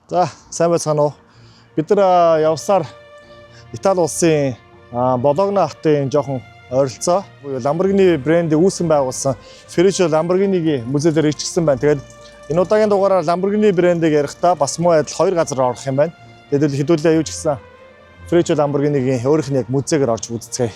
За, сайн байцгаана уу. Бид нар явсаар Итали улсын Бологна хотын жоохон ойролцоо Lamborghini брендийг үүсгэн байгуулсан Ferruccio Lamborghini-гийн музей дээр ирчихсэн байна. Тэгээд энэ удаагийн дугаараар Lamborghini брендийг ярихдаа бас муу адил хоёр газар орох юм байна. Тэдэл хэдүүлээ юу ч гэсэн Ferruccio Lamborghini-гийн өөрийнх нь яг музейгээр орж үзцгээе.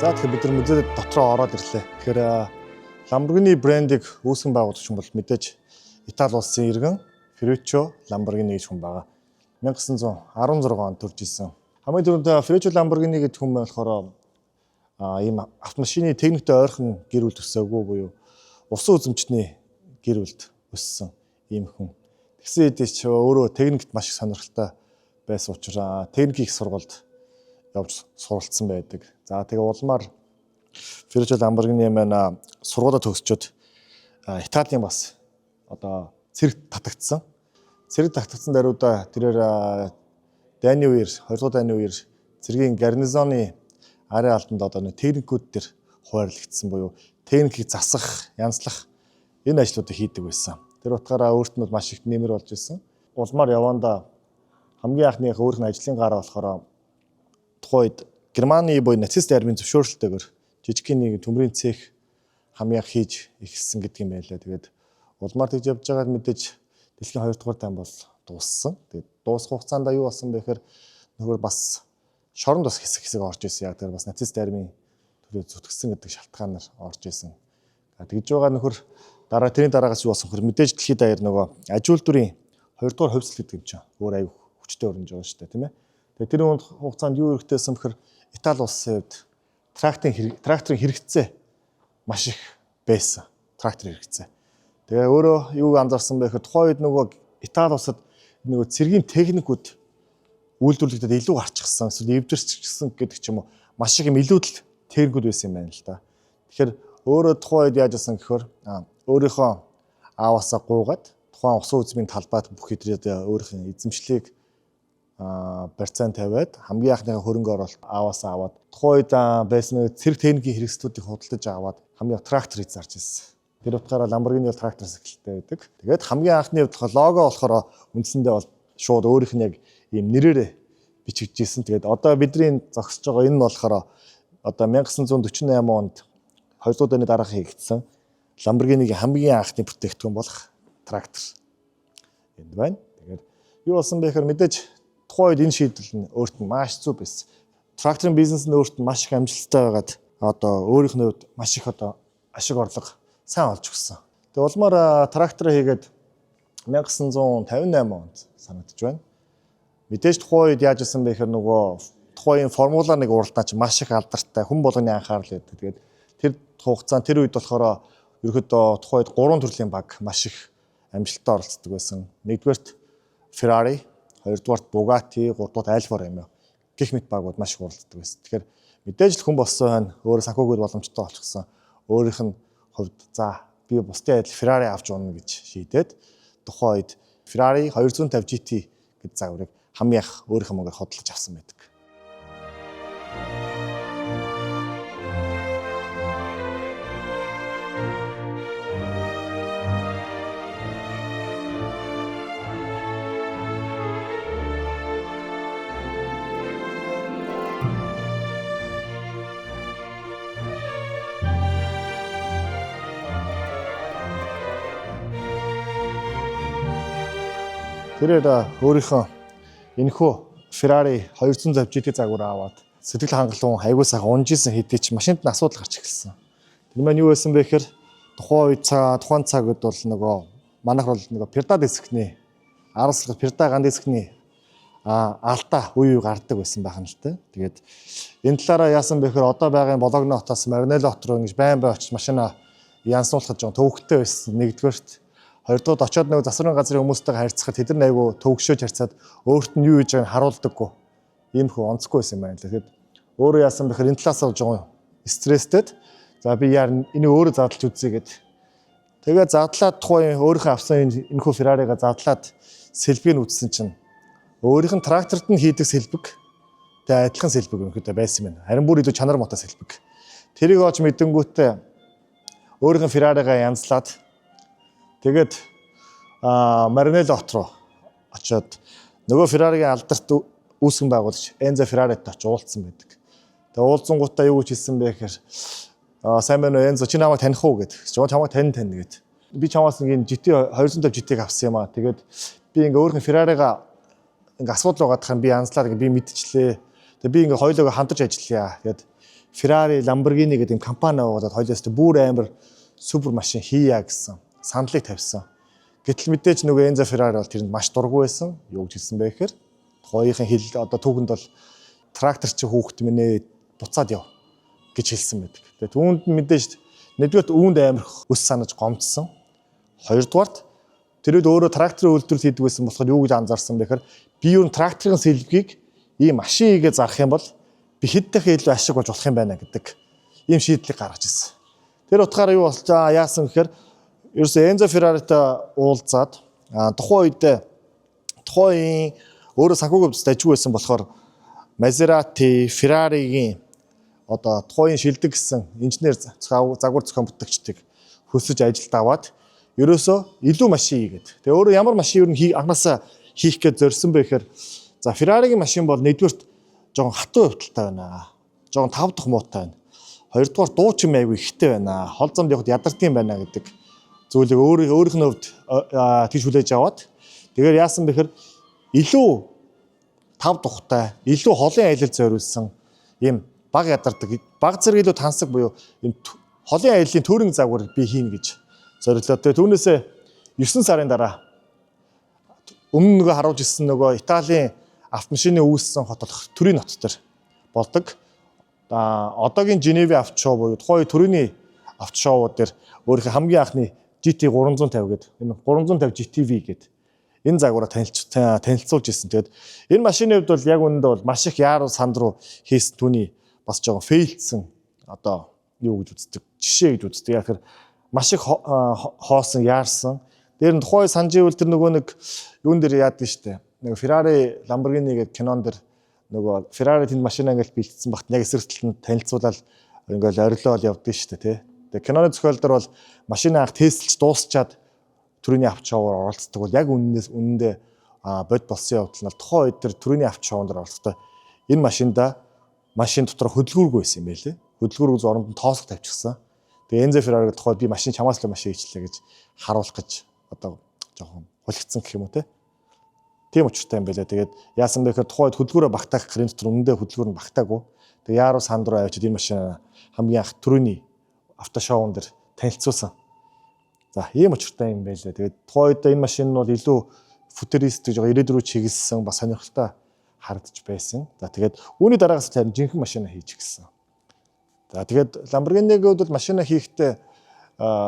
За тэгэхээр бид нар музей дотроо ороод ирлээ. Тэгэхээр Lamborghini брендийг үүсгэн байгуулагч хүн бол мэдээж Итали улсын иргэн Ferruccio Lamborghini гэж хүн байгаа. 1916 онд төрж исэн. Хамгийн түрүүнд Ferruccio Lamborghini гэдэг хүн болохоор ийм автомашины техниктэй ойрхон гэр бүл төсөөгүй буюу усан үзэмжтний гэр бүлд өссөн ийм хүн. Тэгсэн хэдий ч өөрөө техникт маш их сонирхолтой байсан учраас техник их сургуульд явж суралцсан байдаг. За тэгээ улмаар Ferruccio Lamborghini маань сургуулаа төгсчөөд Италийн бас одоо цэрэг татагдсан. Цэрэг татагдсан даруйда тэрээр дайны үеэр 2 дугаар дайны үеэр цэргийн гарнизоны арын албанд одоо техникүүд төр хуваарлагдсан буюу техникийг засах, янзлах энэ ажлуудыг хийдэг байсан. Тэр утгаараа өөрт нь маш их нэмэр болж ирсэн. Улмаар явандаа хамгийн анхны өөрийнх нь ажлын гараа болохоор тухайд Германы буюу нацист армийн зөвшөөрлөлтөөр жижигхэн нэг төмрийн цех хамгийн анх хийж эхэлсэн гэдэг юм байлаа. Тэгээд улмаар тэгж явж байгаад мэдээж дэлхийн 2 дугаар дан бол дууссан. Тэгээд дуусах хугацаанд юу болсон бэ гэхээр нөгөө бас шоронд бас хэсэг орж исэн. Яг тэр бас нацист армийн төлөө зүтгэсэн гэдэг шалтгаанаар орж исэн. Тэгж байгаа нөхөр тэрний дараагаас юу болсон хөр мэдээж дэлхийд даяар нөгөө аж үйлдвэрийн 2 дугаар хувьсэл гэдэг юм чинь өөр аюу хүчтэй өрнөж байгаа шүү дээ, тийм ээ. Тэгээд тэр хугацаанд юу хэрэгтэйсэн бэхээр Итали улсын хувьд тракторын хэрэгцээ маш их байсан. Трактор хэрэгцээ. Тэгээ өөрөө юу анзаарсан бэ гэхээр тухайн үед нөгөө Итали улсад нөгөө цэргийн техникүүд үйлдвэрлэгдэд илүү гарчихсан. Эсвэл эвдэрчихсэн гэдэг ч юм уу маш их юм илүүдэл техникүүд байсан юм байна л да. Тэгэхээр өөрөө тухайн үед яаж асан гэхээр өөрийнхөө ааваасаа гуугаад тухайн усан үзмийн талбайд бүх хэдрээд өөрийнхөө эзэмшлийг процент тавиад хамгийн анхны хөрөнгө оруулалт ааваасаа аваад тухайн үед байсан цэрэг техникийн хэрэгслүүдийг худалдаж аваад хамгийн трактор зарж ирсэн. Тэр утгаараа Lamborghini бол трактор сэтгэлтэй байдаг. Тэгээд хамгийн анхны лого болохоор үндсэндээ бол шууд өөрийнх нь яг ийм нэрээр бичигдсэн. Тэгээд одоо бидний зогсож байгаа энэ нь болохоор одоо 1948 онд 2 дугаар дайны дараах хийгдсэн Lamborghini-гийн хамгийн анхны бүтээгдэхүүн болох трактор. Энд байна. Тэгээд юу болсон бэ гэхээр мэдээж тухайн үед энэ шийдэл нь өөрт нь маш зүв байсан. Тракторын бизнес нь өөрт нь маш их амжилттай байгаад одоо өөрийнх нь хувьд маш их одоо ашиг орлого сайн олж өгсөн. Тэгээ улмаар трактор хийгээд 1958 онд санагдаж байна. Мэдээж тухайн үед яаж исэн бэ гэхээр нөгөө тухайн Формула 1 уралдаан чинь маш их алдартай хүн болгоны анхаарал байдаг. Тэгээд тэр хугацаанд тэр үед болохоор ерөөдөө тухайн үед 3 төрлийн баг маш их амжилттай оролцдог байсан. Нэгдүгээрт Ferrari, хоёрдугаарт Bugatti, гуравдугаарт Alfa Romeo гэх мэт багууд маш их уралддаг байсан. Тэгэхээр мэдээж л хүн болсон хань өөрөө санхүүгүүд боломжтой болчихсон. Өөрийнх нь хувьд за би бусдын адил Ferrari авч унана гэж шийдээд тухайн үед Ferrari 250 GT гэдэг загварыг хамгийн анх өөрийнхөө мөнгөөр хөдөлж авсан байдаг. Тэрээр өөрийнхөө энэхүү Ferrari 250 GT загвар аваад сэтгэл хангалуун аягүй сайхан унжсэн хэдий ч машинд нь асуудал гарч эхэлсэн. Тэр маань юу байсан бэ гэхээр тухайн цагт бол нөгөө манайх бол нөгөө перда дискний аралсгал перда ган дискний алдаа үе гардаг байсан байх нь л тэ. Тэгээд энэ талаараа яасан бэ гэхээр одоо байгаа Бологна хотоос Maranello хот руу ингэж байн очиж машина янсуулахад жоо төвөгтэй байсан. Нэгдүгээрт хоёрдугаар очиод нэг засварын газрын хүмүүстэйгээ харьцахад тэд нар айгүй төвөгшөөж харьцаад өөрт нь юу хийж байгааг харуулдаггүй. Ийм хөө онцгүй байсан юм байна л. Тэгэхээр өөрөө яасан бэхээр энэ талаас нь жоо стресстэй. За би яар энийг өөрөө задлж үзье гэд. Тэгээ задлаад тухайн өөрийнхөө авсан энэхүү Ferrari-га задлаад сэлбгийг үзсэн чинь өөрийнх нь тракторт нь хийдэг сэлбэг Тэгээ адилхан сэлбэг өнөхөдөө байсан юм. Харин бүр илүү чанар мотой сэлбэг. Тэрийг олж мэдэнгүүтээ өөрийнх нь Ферраригаа янзлаад тэгээд Маринелло хот руу очиод нөгөө Ферраригийн алдарт үүсгэн байгуулагч Энзо Ферраритай очиж уулзсан байдаг. Тэгээ уулзсангуудаа юу гэж хэлсэн бэ гэхээр сайн байна уу Энзо чи намайг таних уу гэд. Чамайг тань гэд. Би чамаас нэг GT 250 GT-г авсан юм аа. Тэгээд би ингээ өөрийнх нь Ферраригаа ингээ асуудал байгаа дахин би янзлаад би мэдчихлээ. Тэгээд би ингээ хоёулаа хамтарч ажиллая. Тэгээд Ferrari, Lamborghini гэдэг юм компани байгуулад хоёулаас бүр амар супер машин хийя гэсэн саналыг тавьсан. Гэтэл мэдээж нөгөө Enzo Ferrari бол тэрэнд маш дургүй байсан. Юу гэж хэлсэн бэ гэхээр хоёрын хэл одоо түүхэнд бол трактор чи хүүхэд минь ээ буцаад яв гэж хэлсэн байдаг. Тэгээд түүнд мэдээж нэгдүгээр үүнд амар өс санаж гомдсон. Хоёрдугаарт тэрүүд өөрөө тракторын үйлдвэрлэл хийдэг байсан болохоор юу гэж анзаарсан бэ гэхээр би юу тракторын сэлбэгийг ийм машин хийгээ зарах юм бол би хэд дахин илүү ашиг болж болох юм байна гэдэг ийм шийдлийг гаргаж ирсэн. Тэр утгаараа юу болж яасан гэхээр ерөөсөө Enzo Ferrariтай уулзаад тухайн үедээ өөрөө санхүүгийн хувьд ажиг байсан болохоор Maserati, Ferrari-гийн одоо тухайн шилдэг гэсэн инженер загвар зохион бүтээгчдийг хөсөж ажилд аваад ерөөсөө илүү машин хийгээд. Тэгээ өөрөө ямар машин юу анханасаа хийх гэж зорьсон бэ гэхээр за Ferrari-гийн машин бол нэгдүгürt жоохон хатуу хөвтөлтэй байна. Жоохон тав дахь муутай байна. Хоёрдугаар дуучин айгүй ихтэй байна. Хол замд явахд ядардсан байна гэдэг зүйлийг өөрийнх нь хувьд тийш хүлээж аваад тэгээд яасан бэхээр илүү тав тухтай, илүү холын аялал зориулсан ийм баг ядардаг, баг зэрэг илүү тансаг буюу ийм холын аяллаа төрийн загвар би хийн гэж зориуллаа. Тэгээд түүнээсээ 9 сарын дараа өмнө нөгөө харуулж ирсэн нөгөө Италийн автомашины үүссэн хот болох Турин хот төр болдог. Одоогийн Женевийн автошоу буюу тухайн Турины автошоуууд дээр өөрийнхөө хамгийн анхны GT 350 гэдэг энэ 350 GTV гэдэг энэ загвараа танилцуулж ирсэн. Тэгээд энэ машины хувьд бол яг үнэндээ бол маш их яаруу санд руу хийсэн түүний бас жоохон фейлдсэн одоо юу гэж үздэг жишээ гэж үздэг. Яг тэр маш их хоосон яарсан. Дээр нь тухайн санжийн үйл тэр нөгөө нэг юун дээр яадаг штэ. Нэг Ferrari, Lamborghini гэдэг кинон дэр нөгөө Ferrari тэнд машина ингээл бэлдсэн багт яг эсрэгтэлд нь танилцуулаад ингээл орилоод явдаг шүү дээ тий. Тэгээ киноны зохиолдор бол машина анх тестэлж дуусчаад Турины автошоугаар оролцдог бол яг үнэндээ бод болсон явдал нь тухайн үед тэр Турины автошоунд оролцдог. Энэ машин дотор хөдөлгүүргүй байсан юм байлээ. Хөдөлгүүргүй зоронд нь тоосго тавьчихсан. Тэгээ Enzo Ferrari тухайд би машин чамаас л машин хийчлээ гэж харуулах гэж одоо жоохон хулигдсан гэх юм уу те. Тийм учиртай юм байлаа. Тэгээд яасан бэ гэхээр тухайд хөдөлгөөрөө багтаах гэрийн дотор өмнөдөө хөдөлгөөр нь багтаагүй. Тэгээ яаруу санд руу авчид энэ машин хамгийн анх Турины автошоунд дэр танилцуулсан. За ийм учиртай юм байлаа. Тэгээд тухайд энэ машин нь бол илүү футуристик жоо ирээдүрөө чиглэсэн бас сонирхолтой харагдаж байсан. За тэгээд үүний дараагаас харин жинхэнэ машина хийж гисэн. За тэгээд Lamborghini-г бол машина хийхдээ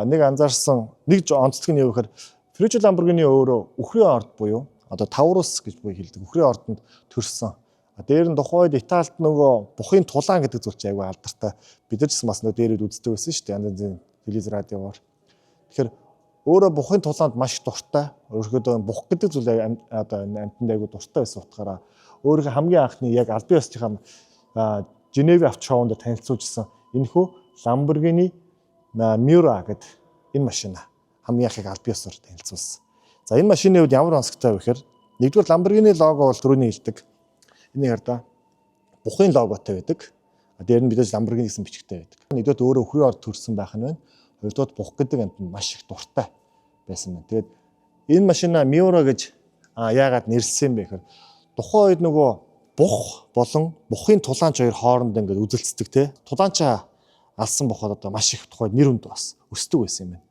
нэг анзаарсан нэг онцлог нь юу гэхээр Ferruccio Lamborghini өөрөө үхрийн орд буюу одоо Taurus гэж буй хэлдэг. Үхрийн ордонд төрсөн. Дээр нь тухайд Италид нөгөө бухын тулаан гэдэг зүйл чинь айгүй алдартай. Бид нар ч бас нөгөө дээрээ үздэг байсан шүү дээ. Янз янзын телевиз радиогоор. Тэгэхээр өөрөө бухын тулаанд маш дуртай. Өөрөөр бух гэдэг зүйл одоо амьтанд айгүй дуртай байсан утгаараа өөрийнхөө хамгийн анхны яг аль бие усны Женевийн автошоунд танилцуулжсэн энэхүү Lamborghini Miura гэдэг энэ машина хамгийн анхыг аль бие усаар танилцуулсан. За энэ машины үед ямар онцгой вэ гэхээр нэгдүгээр Lamborghini лого бол түрүүний хэлдэг. Энийг хараа бухын логотой байдаг. Дээр нь бидээс Lamborghini гэсэн бичгтэй байдаг. Нэгдүгээр өөрөө үхрийн орд төрсэн байх нь байна. Хоёрдугаар бух гэдэг амьтанд маш их дуртай байсан байна. Тэгээд энэ машина Miura гэж яагаад нэрлсэн бэ гэхээр тухайн үед нөгөө бух болон бухын тулаанч хоёр хооронд ингээд үзэлцдэг те. Тулаанчаа алсан бухад одоо маш их тухайн нэр хүнд бас өсдөг байсан юм байна.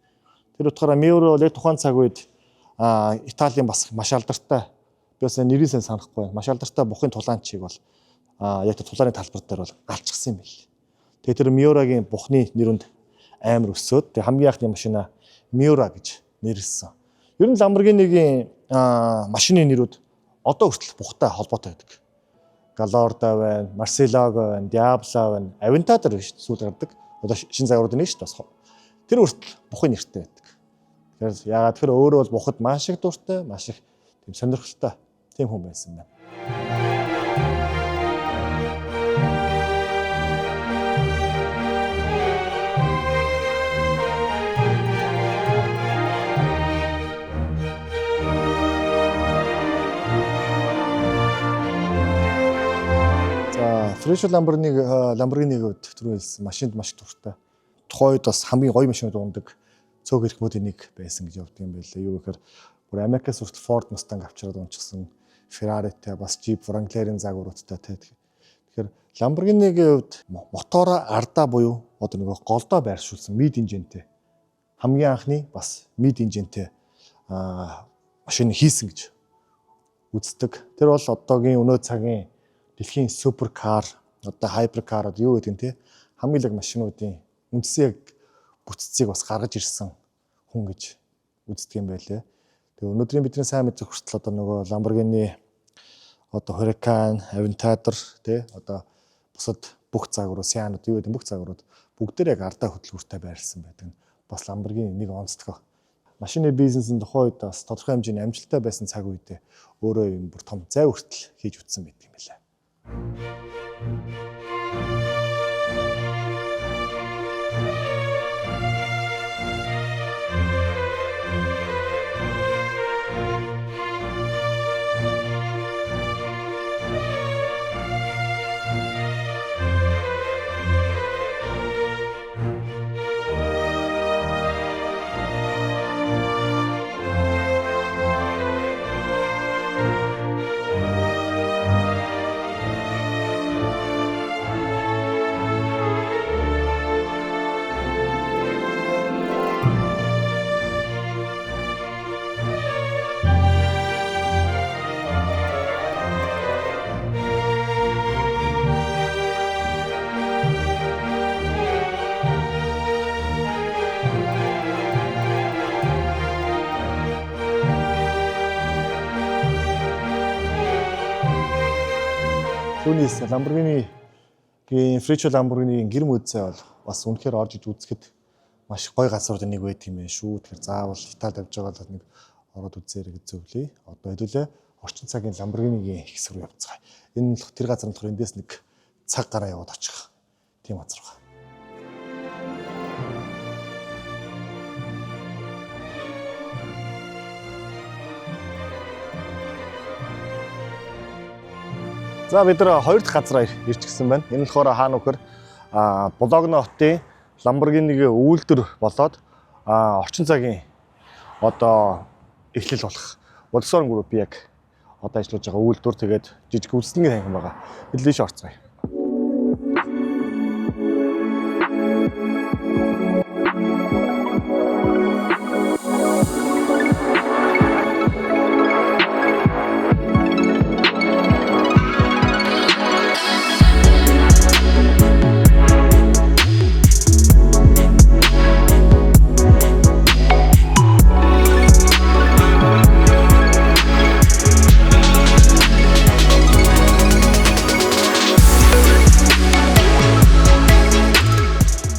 Тэр утгаараа Miura бол тухайн цаг үед Италийн бас маш алдартай би бас нэрийг сайн санахгүй байна. Маш алдартай бухын тулаанчийг бол яг тулааны талбар дээр бол алчсан юм байна. Тэгээ тэр Miura-гийн бухны нэрүнд амар өсөөд тэгээ хамгийн анхны машина Miura гэж нэрлсэн. Ер нь Lamborghini-гийн машины нэрүүд одоо хүртэл бухтай холбоотой байдаг. Gallardo байна, Murcielago байна, Diablo байна, Aventador шүү дээ сүүл гардаг. Одоо шинэ загварууд нэг шүү дээ. Тэр хүртэл бухын нэртэй байдаг. Тэгэхээр яагаад тэгэхээр өөрөө бол бухад маш их дуртай, маш их тийм сонирхолтой тийм хүн байсан байна. Ferruccio Lamborghini гэвэл түрүү хэлсэн машинд маш дуртай. Тухайн үед бас хамгийн гоё машинууд ундаг цөөх хэрэгмүүдийн нэг байсан гэж явдаг юм байлаа. Юу гэхээр бүр Америкаас хүртэл Ford Mustang авчираад унчихсан, Ferrariтэй бас Jeep Wrangler-ийн загваруудтай те. Тэгэхээр Lamborghini-гийн хувьд мотороо ардаа буюу одоо нөгөө голдоо байршуулсан mid engine-тэй хамгийн анхны бас mid engine-тэй машин хийсэн гэж үздэг. Тэр бол одоогийн өнөө цагийн дэлхийн суперкар, одоо хайперкарууд юу гэдэг нь те хамгийн лаг машинуудын үндсээ бүтцийг бас гаргаж ирсэн хүн гэж үздэг юм байлээ. Тэгээ өнөөдрийн бидний сайн мэдэх хүртэл одоо нөгөө Lamborghini одоо Huracan, Aventador те одоо бусад бүх загварууд, Sienna юу гэдэг бүх загварууд бүгдээр яг ардаа хөдөлгөөртэй байрлсан байдаг. Бас Lamborghini нэг онцлог. Машины бизнесийн тухай үед бас тодорхой хэмжээний амжилттай байсан цаг үедээ өөрөө юм бүр том зай хүртэл хийж үтсэн байдаг юм байлаа. Түүнээс Lamborghini-гийн Ferruccio Lamborghini-гийн гэр мөдзөө бол бас үнэхээр орж иж үзэхэд маш гоё газрууд нэг байт юм ээ шүү. Тэгэхээр заавал Италид явж байгаа бол нэг ороод үзээрэй гэж зөвлөе. Одоо хэдүүлээ орчин цагийн Lamborghini-гийн хэсэг рүү явцгаая. Энэ нь тэр газар нь болохоор эндээс нэг цаг гараа яваад очих. Тийм газар байна. За бид нар хоёр дахь газараа ирж гисэн байна. Энэ нь болохоор хаана вөхөр Бологно хотын Lamborghini-гийн үйлдвэр болоод орчин цагийн одоо эхлэл болох Volkswagen Group-ийн яг одоо ажиллаж байгаа үйлдвэр тэгээд жижиг үлсэнгийн танхим байгаа. Хэллээш орцгоё.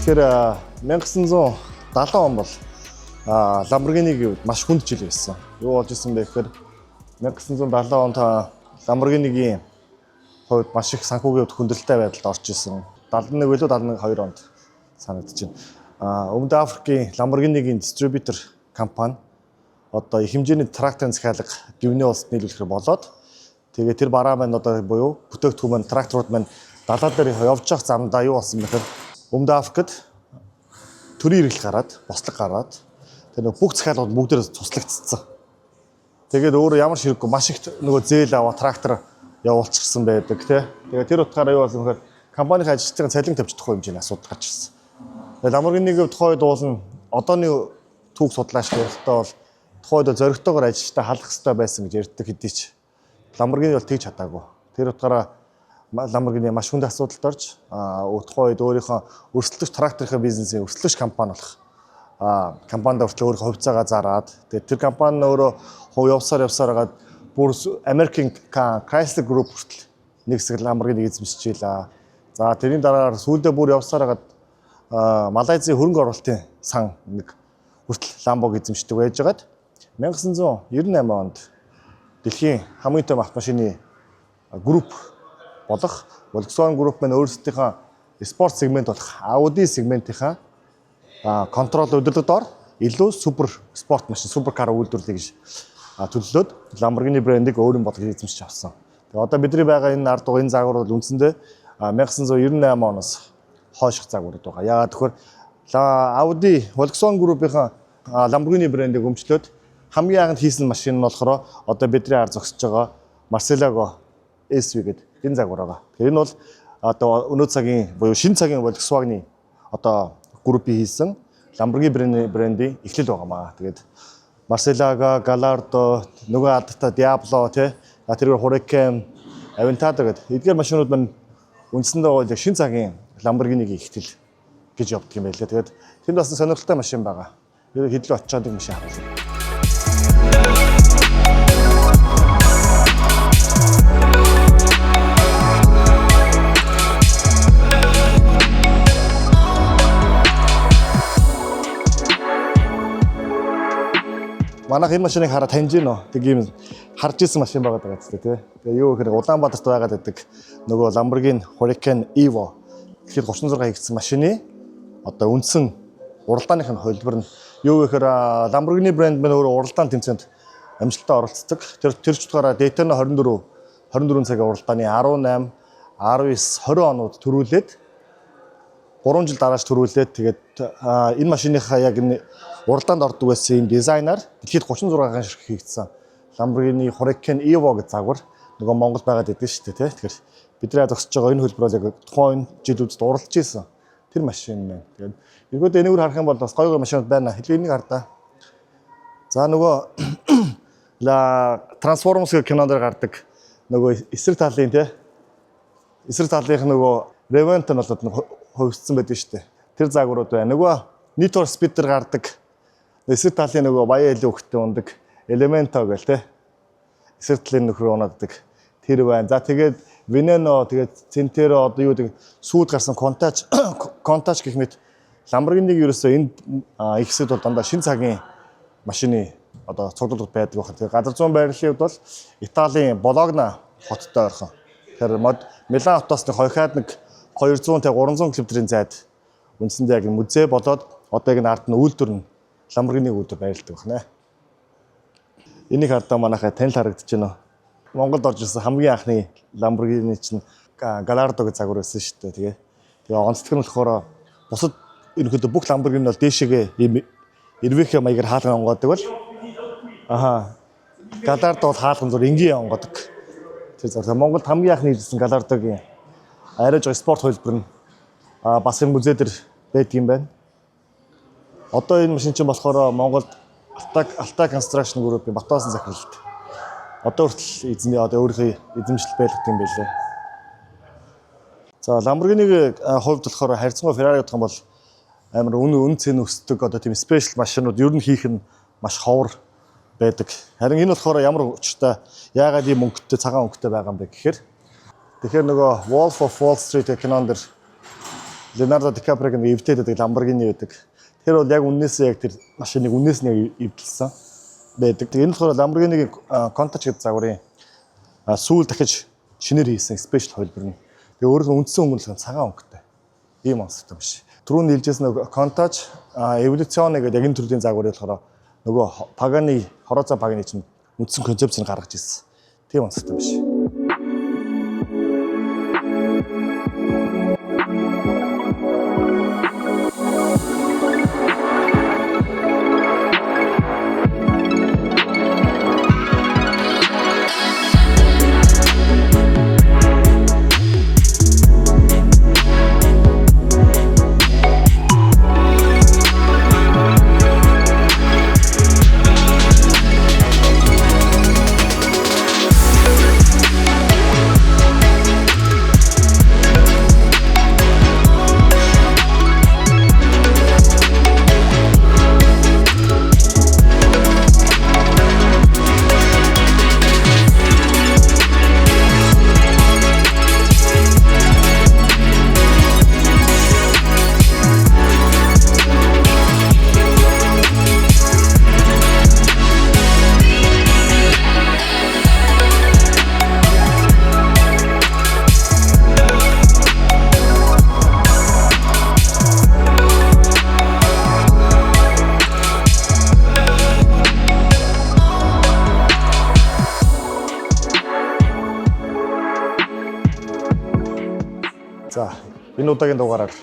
Тэгэхээр 1970 он бол Lamborghini-гийн маш хүнд жил байсан. Юу болж исэн бэ гэхээр 1970 онд Lamborghini-гийн хувьд маш их санхүүгийн хүндрэлтэй байдалд орж исэн. 71 билүү 72 онд санагдаж байна. Өмнөд Африкийн Lamborghini-гийн дистрибьютор компани одоо их хэмжээний тракторын захиалга гівний улсад нийлүүлэхээр болоод тэгээ тэр бараа маань одоо буюу бүтээгдэхүүн маань тракторууд маань далаа дээр явж явах замдаа юу болсон бэ гэхээр Өмнөд Африкт төрийн эргэлт гараад, бослог гараад тэр нэг бүх захиалгууд бүгдээр туслагдсан. Тэгээд өөрөө ямар ширэггүй маш их нөгөө зээл аваа трактор явуулчихсан байдаг тий. Тэгээд тэр утгаараа юу болсон гэхээр компанийн ажилчдын цалин тавьж тухай хэмжээний асуудал гарч ирсэн. Тэгээд Lamborghini-гийн тухайд уулна одооны түүх судлаач хэлэлтээ бол тухайд зоригтойгоор ажилчдаа халах хэрэгтэй байсан гэж ярьдаг хэдий ч Lamborghini бол тэгж чадаагүй. Тэр утгаараа Lamborghini маш хүнд асуудалд орж тухайн үед өөрийнхөө өрсөлдөгч тракторын бизнесийн өрсөлдөгч компани болох компанид хүртэл өөрийнхөө хувьцаагаа зараад тэгээд тэр компани нь өөрөө хувь явсаар хагаад бүр American Chrysler Group хүртэл нэг хэсэг Lamborghini эзэмшчихлээ. За тэрийн дараагаар сүүлдээ бүр явсаар хагаад Малайзийн хөрөнгө оруулалтын сан нэг хүртэл Lambo эзэмшдэг байжгаад 1998 онд дэлхийн хамгийн том автомашины групп болох Volkswagen Group маань өөрсдийнхөө спорт сегмент болох Audi сегментийнхаа контрол удирдлагад ор илүү супер спорт машин, суперкар үйлдвэрлэе гэж төлөвлөд Lamborghini брендийг өөрийн бодлогыг эзэмшиж авсан. Тэгээ одоо бидний байгаа энэ ард дугын загвар бол үндсэндээ 1998 оноос хойших загварууд байгаа. Яагаад тэгэхээр Audi Volkswagen Group-ийн Lamborghini брендийг өмчлөөд хамгийн анхнд хийсэн машин нь болохоор одоо бидний ар зогсож байгаа Murcielago SV гэдэг энэ загвар байгаа. Тэгэхээр энэ бол одоо өнөө цагийн буюу шинэ цагийн Volkswagen-ы одоо группийн хийсэн Lamborghini брендийн эхлэл байгаамаа. Тэгээд Murcielago, Gallardo, нөгөө адтай Diablo тэрээр Huracan, Aventador гэдэг эдгээр машинууд маань үндсэндээ бол шинэ цагийн Lamborghini-гийн эхлэл гэж явдаг юм байлээ. Тэгээд тэнд бас сонирхолтой машин байгаа. Ер нь хэдлээ очиод нэг машин харуулъя. Манайх энэ машиныг хараад таньж гинөө. Тэг ийм харж исэн машин байгаа даа гэдэг тий. Тэгээ юу гэхээр Улаанбаатарт байгаад байдаг нөгөө Lamborghini Huracan Evo гэхэд 36 хийгдсэн машины одоо үндсэн уралдааных нь холбор нь юу гэхээр Lamborghini брэнд маань өөрөө уралдаан тэмцээнд амжилттай оролцдог. Тэр чухаараа Daytona 24 цагийн уралдааны 18, 19, 20 онууд төрүүлээд 3 жил дарааж төрүүлээд тэгээд энэ машиныхаа яг энэ уралдаанд ордог байсан юм дизайнаар дэлхийд 36-ын ширхэг хийгдсэн Lamborghini Huracan Evo гэж загвар нөгөө Монгол байгаад идэв шүү дээ тий. Тэгэхээр бидний зогсож байгаа энэ хөлбөрөөр яг тухайн жилүүдэд уралдаж исэн тэр машин байна. Тэгээд эргүүд энэгээр харах юм бол бас гоё машинууд байна. Хэлээ энийг хардаа. За нөгөө Transformers гэх кинонд гардаг нөгөө эсрэг талын тий. Эсрэг талынх нөгөө Revent нь болоод хувьцсан байдаг шүү дээ. Тэр загварууд байна. Нөгөө Need for Speed дээр гардаг эсрэг талын нөгөө баяа илүү хөлтэй ундаг Elemento гэл те. Эсрэг талын нөхрөө унаадаг тэр байна. За тэгээд Veneno тэгээд Centero одоо юу гэдэг сүйд гарсан Countach гэх мэт Lamborghini-г ерөөсөө энэ их хэсэгт бол дандаа шинэ цагийн машины одоо цуглуулгад байдаг байна. Тэгээд газар зүүн байрлалын хувьд бол Италийн Bologna хоттой ойрхон. Тэгэхээр Милан хотоос нэг хойхаад нэг 200 тэг 300 км-ийн зайд үндсэндээ яг музей болоод одоо яг ард нь үйлдвэр нь Lamborghini үйлдвэр байрладаг байна. Энийг хардаа манайхаа танил харагдаж байна. Монголд орж ирсэн хамгийн анхны Lamborghini чинь Gallardo гэж загвар байсан шүү дээ. Тэгээ онцлог нь болохоор бусад ерөнхийдөө бүх Lamborghini бол дээшээгээ ийм эрвэхэ маягаар хаалган онгоодог бол Gallardo бол хаалган зур энгийн онгоодог. Тэр зөв Монголд хамгийн анхны ирсэн Gallardo-гийн арай жоо спорт хөлбөр нь бас энэ музей дээр байдаг юм байна. Одоо энэ машин чинь болохоор Монголд Alta Construction Group-ийн Батбаасан захиралд одоо хүртэл эзний одоо өөрийнхөө эзэмшил байлгад юм байлээ. За Lamborghini-гийн хувьд болохоор харьцангуй Ferrari гэх юм бол амар үн цэн өсдөг одоо тийм спешиал машинууд ер нь хийх нь маш ховор байдаг. Харин энэ болохоор ямар учиртай яагаад ийм өнгөтэй цагаан өнгөтэй байгаа юм бэ гэхээр тэгэхээр нөгөө Wolf of Wall Street кинонд Leonardo DiCaprio-гийн эвдээд байдаг Lamborghini байдаг. Тэр бол яг үннээсээ яг тэр машиныг үннээс нь эвдэлсэн байдаг. Энэ болохоор Lamborghini-гийн Countach гэдэг загварын сүүл дахиж шинээр хийсэн спешиал хөлбөр нь. Тэгээ өөрөөр нь үндсэн өнгө нь цагаан өнгөтэй. Ийм онцлогтой биш. Түрүүн хэлжсэн нөгөө Countach Evoluzione гэдэг яг энэ төрлийн загвар болохоор нөгөө Pagani, Horoza Pagani чинь үндсэн концепцийг гаргаж ирсэн. Тийм онцлогтой биш. Энэ удаагийн дугаараар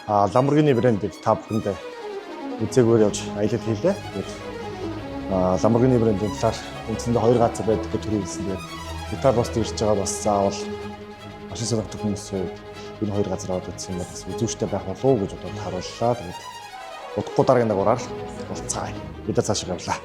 Lamborghini брендийг та бүхэндээ үзээгүүр явж аялал хийлээ. Тэгээд Lamborghini брендийн талаар үндсэндээ 2 газар байдаг гэж төрүүлсэн. Тэгээд Итали улсад ирж байгаа бас заавал машин сонирхдаг хүмүүсийн энэ 2 газар аваад үзсэн юм бас үзүүштэй байх болов уу гэж бодоод харууллаа. Тэгээд удахгүй дараагийн дугаараар уулзцаая. Бид цаашаа явлаа.